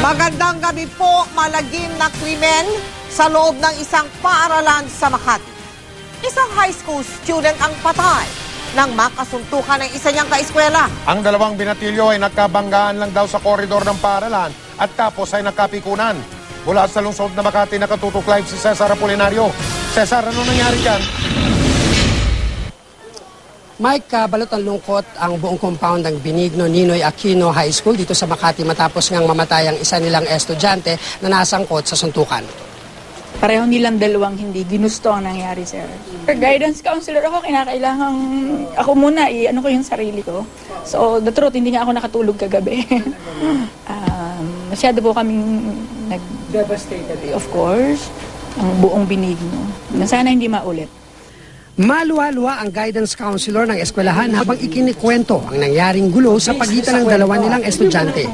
Magandang gabi po, malagim na krimen sa loob ng isang paaralan sa Makati. Isang high school student ang patay nang makasuntukan ng isa niyang kaeskwela. Ang dalawang binatilyo ay nagkabanggaan lang daw sa koridor ng paaralan at tapos ay nagkapikunan. Mula sa lungsod na Makati, nakatutok live si Cesar Apolinario. Cesar, ano nangyari dyan? Mike, balot ang lungkot ang buong compound ng Benigno Ninoy Aquino High School dito sa Makati matapos ngang mamatay ang isa nilang estudyante na nasangkot sa suntukan. Pareho nilang dalawang hindi ginusto ang nangyari, sir. For guidance counselor ako, kinakailangan ako muna i-ano ko yung sarili ko. So, the truth, hindi nga ako nakatulog kagabi. Masyado po kaming Devastated. Of course, ang buong Benigno. Na sana hindi maulit. Maluwa-luwa ang guidance counselor ng eskwelahan habang ikinikwento ang nangyaring gulo sa pagitan ng dalawa nilang estudyante.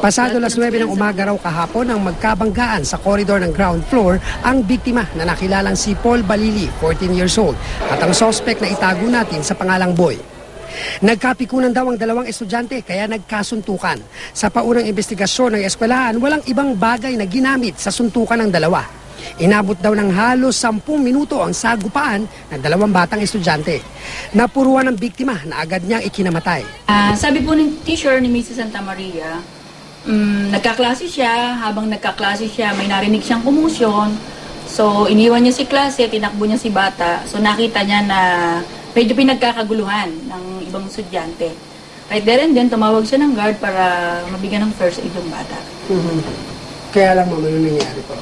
Pasado las 9 ng umaga raw kahapon ang magkabanggaan sa koridor ng ground floor ang biktima na nakilalang si Paul Balili, 14 years old, at ang suspect na itago natin sa pangalang Boy. Nagkapikunan daw ang dalawang estudyante kaya nagkasuntukan. Sa paunang investigasyon ng eskwelahan, walang ibang bagay na ginamit sa suntukan ng dalawa. Inabot daw ng halos 10 minuto ang sagupaan ng dalawang batang estudyante. Napuruan ng biktima na agad niyang ikinamatay. Sabi po ng teacher ni Mrs. Santa Maria, nagkaklase siya, habang nagkaklase siya, may narinig siyang kumusyon. So, iniwan niya si klase, tinakbo niya si bata. So, nakita niya na medyo pinagkakaguluhan ng ibang estudyante. Right there and then, tumawag siya ng guard para mabigyan ng first aid yung bata. Kaya lang ano nangyari po?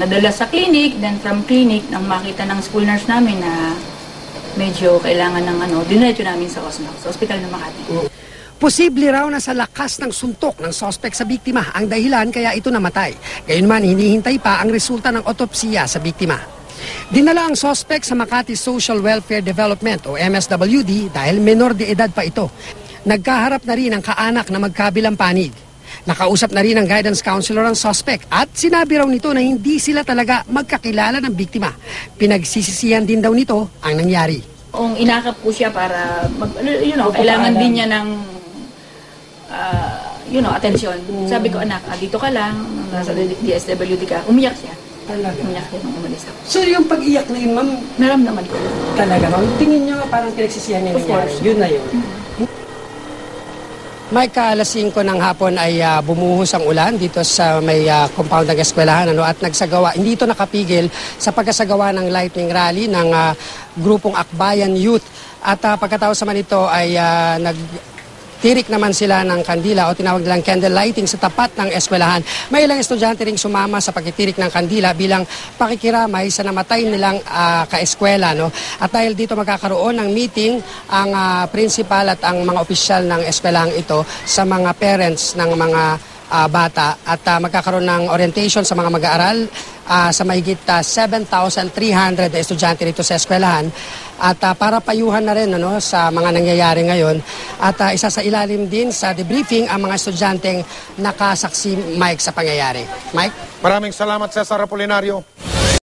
Nadala sa clinic, then from clinic, nang makita ng school nurse namin na medyo kailangan ng dinerecho namin sa hospital ng Makati. Posible raw na sa lakas ng suntok ng suspect sa biktima ang dahilan kaya ito namatay. Gayunman, hinihintay pa ang resulta ng otopsiya sa biktima. Dinala ang suspect sa Makati Social Welfare Development o MSWD dahil menor de edad pa ito. Nagkaharap na rin ang kaanak na magkabilang panig. Nakausap na rin ang guidance counselor ang suspect at sinabi raw nito na hindi sila talaga magkakilala ng biktima. Pinagsisisihan din daw nito ang nangyari. Kung inakap po siya para, kailangan din niya ng, atensyon. Sabi ko, anak, dito ka lang, nasa DSWD ka. Umiyak siya. Umiyak siya nung umalis ako. So yung pag-iyak na yun, ma'am? Naramdaman ko. Talaga, ma'am? Tingin nyo parang pinagsisihan niya nangyari. Yun na yun. Mike, alas 5 ng hapon ay bumuhos ang ulan dito sa may compound ng eskwelahan at nagsagawa, hindi ito nakapigil sa pagkasagawa ng lightning rally ng grupong Akbayan Youth. At pagkatapos naman ito ay nagtirik naman sila ng kandila o tinawag nilang candle lighting sa tapat ng eskwelahan. May ilang estudyante ring sumama sa pagtitirik ng kandila bilang pakikiramay sa namatay nilang kaeskwela. At dahil dito magkakaroon ng meeting ang principal at ang mga opisyal ng eskwelahang ito sa mga parents ng mga bata at magkakaroon ng orientation sa mga mag-aaral sa mahigit 7,300 na estudyante rito sa eskwelahan at para payuhan na rin sa mga nangyayari ngayon at isa sa ilalim din sa debriefing ang mga estudyanteng nakasaksi, Mike, sa pangyayari. Mike? Maraming salamat, Cesar Apolinario.